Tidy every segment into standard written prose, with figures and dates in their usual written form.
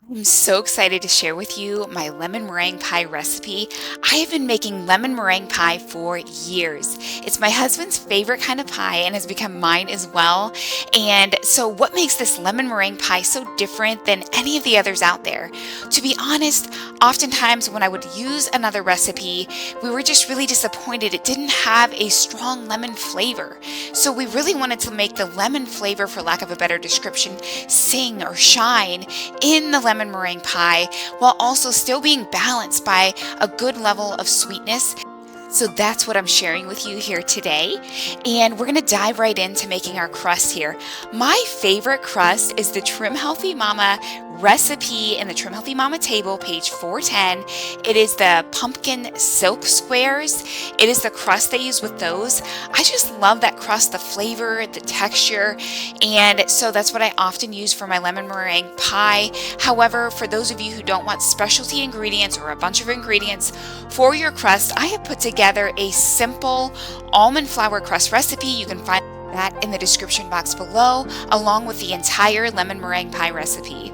I'm so excited to share with you my lemon meringue pie recipe. I have been making lemon meringue pie for years. It's my husband's favorite kind of pie and has become mine as well. And so, what makes this lemon meringue pie so different than any of the others out there? To be honest, oftentimes when I would use another recipe, we were just really disappointed. It didn't have a strong lemon flavor. So, we really wanted to make the lemon flavor, for lack of a better description, sing or shine in the lemon meringue pie while also still being balanced by a good level of sweetness. So that's what I'm sharing with you here today. And we're going to dive right into making our crust here. My favorite crust is the Trim Healthy Mama recipe in the Trim Healthy Mama table, page 410. It is the pumpkin silk squares. It is the crust they use with those. I just love that crust, the flavor, the texture. And so that's what I often use for my lemon meringue pie. However, for those of you who don't want specialty ingredients or a bunch of ingredients for your crust, I have put together a simple almond flour crust recipe. You can find that in the description box below, along with the entire lemon meringue pie recipe.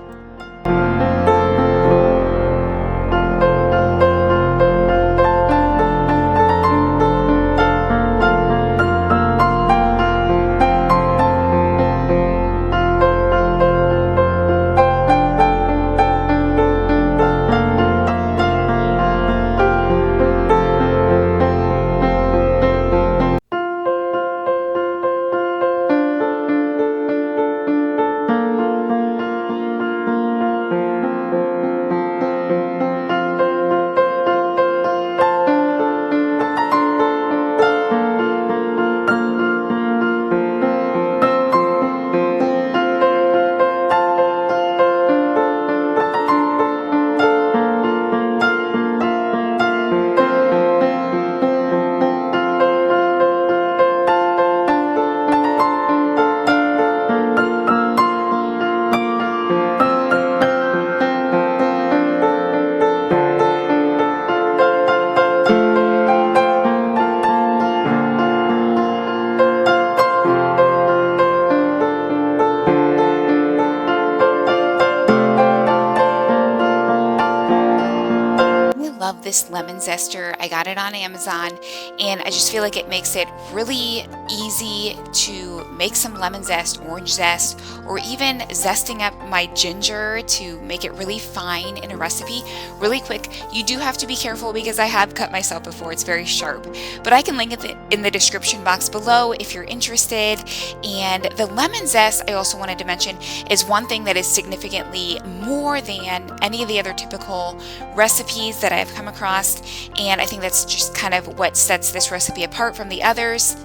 I love this lemon zester. I got it on Amazon and I just feel like it makes it really easy to make some lemon zest, orange zest, or even zesting up my ginger to make it really fine in a recipe really quick. You do have to be careful because I have cut myself before. It's very sharp, but I can link it in the description box below if you're interested. And the lemon zest, I also wanted to mention, is one thing that is significantly more than any of the other typical recipes that I've come across, and I think that's just kind of what sets this recipe apart from the others.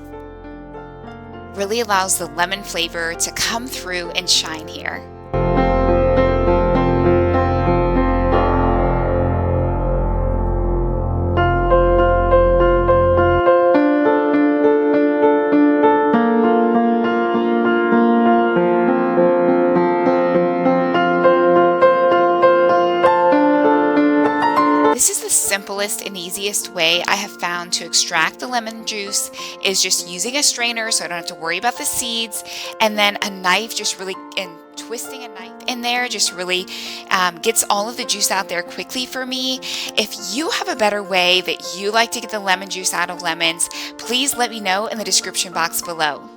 Really allows the lemon flavor to come through and shine here. This is the simplest and easiest way I have found to extract the lemon juice is just using a strainer so I don't have to worry about the seeds, and then a knife, just really, and twisting a knife in there just really gets all of the juice out there quickly for me. If you have a better way that you like to get the lemon juice out of lemons, please let me know in the description box below.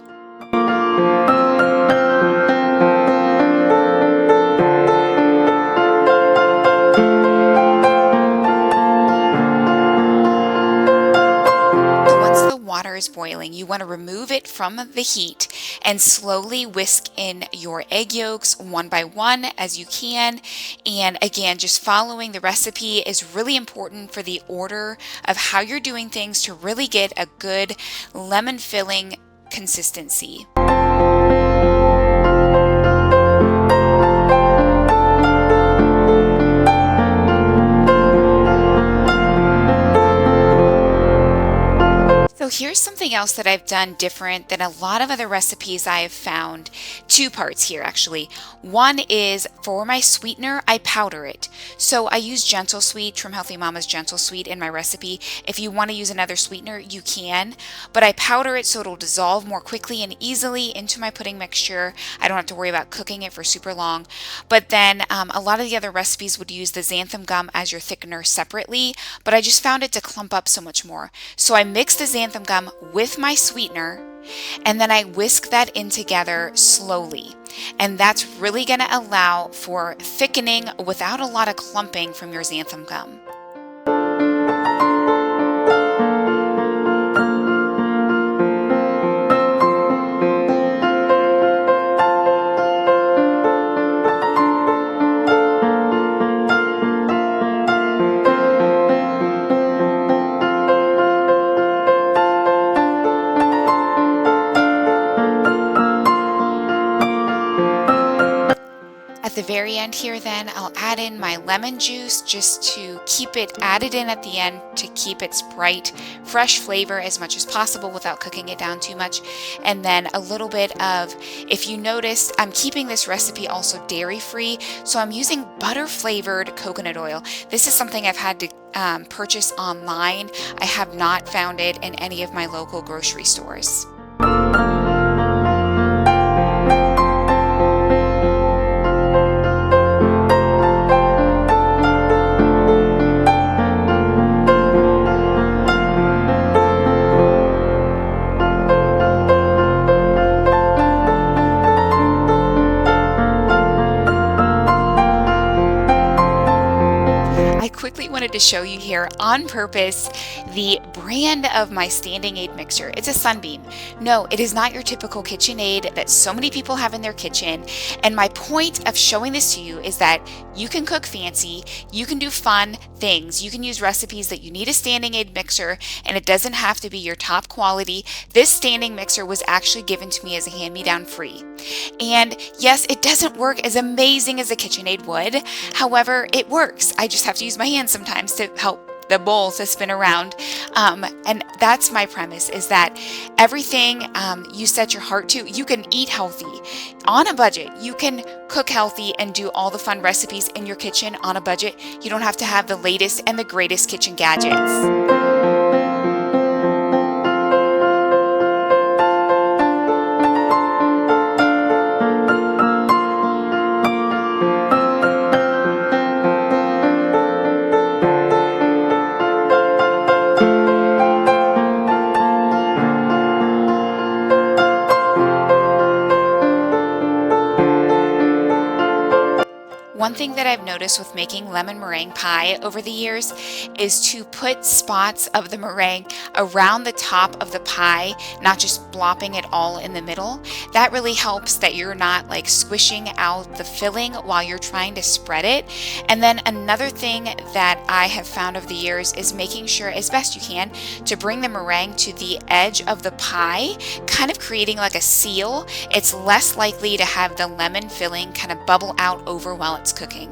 Water is boiling, you want to remove it from the heat and slowly whisk in your egg yolks one by one as you can. And again, just following the recipe is really important for the order of how you're doing things to really get a good lemon filling consistency. So Here's something else that I've done different than a lot of other recipes I have found. Two parts here actually. One is for my sweetener, I powder it. So I use Gentle Sweet, Trim Healthy Mama's Gentle Sweet in my recipe. If you want to use another sweetener, you can, but I powder it so it'll dissolve more quickly and easily into my pudding mixture. I don't have to worry about cooking it for super long. But then a lot of the other recipes would use the xantham gum as your thickener separately, but I just found it to clump up so much more. So I mix the xantham gum with my sweetener, and then I whisk that in together slowly. And that's really going to allow for thickening without a lot of clumping from your xantham gum. At the very end here then, I'll add in my lemon juice just to keep it added in at the end to keep its bright, fresh flavor as much as possible without cooking it down too much. And then a little bit of, if you noticed, I'm keeping this recipe also dairy-free, so I'm using butter-flavored coconut oil. This is something I've had to purchase online. I have not found it in any of my local grocery stores. Quickly wanted to show you here on purpose the brand of my standing aid mixer. It's a Sunbeam. No, it is not your typical KitchenAid that so many people have in their kitchen. And my point of showing this to you is that you can cook fancy, you can do fun things, you can use recipes that you need a standing aid mixer, and it doesn't have to be your top quality. This standing mixer was actually given to me as a hand-me-down free. And yes, it doesn't work as amazing as a KitchenAid would. However, it works. I just have to use my hands sometimes to help the bowl to spin around. And that's my premise, is that everything you set your heart to, you can eat healthy on a budget. You can cook healthy and do all the fun recipes in your kitchen on a budget. You don't have to have the latest and the greatest kitchen gadgets. One thing that I've noticed with making lemon meringue pie over the years is to put spots of the meringue around the top of the pie, not just blopping it all in the middle. That really helps that you're not like squishing out the filling while you're trying to spread it. And then another thing that I have found over the years is making sure as best you can to bring the meringue to the edge of the pie, kind of creating like a seal. It's less likely to have the lemon filling kind of bubble out over while it's cooking.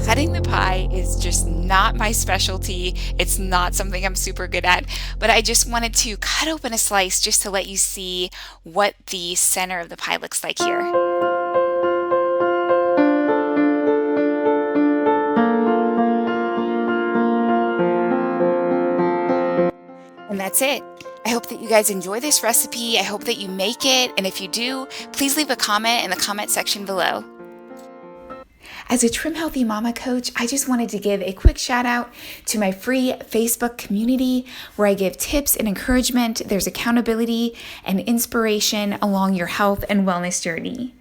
Cutting the pie is just not my specialty. It's not something I'm super good at, but I just wanted to cut open a slice just to let you see what the center of the pie looks like here. And that's it. I hope that you guys enjoy this recipe. I hope that you make it, and if you do, please leave a comment in the comment section below. As a Trim Healthy Mama coach, I just wanted to give a quick shout out to my free Facebook community where I give tips and encouragement. There's accountability and inspiration along your health and wellness journey.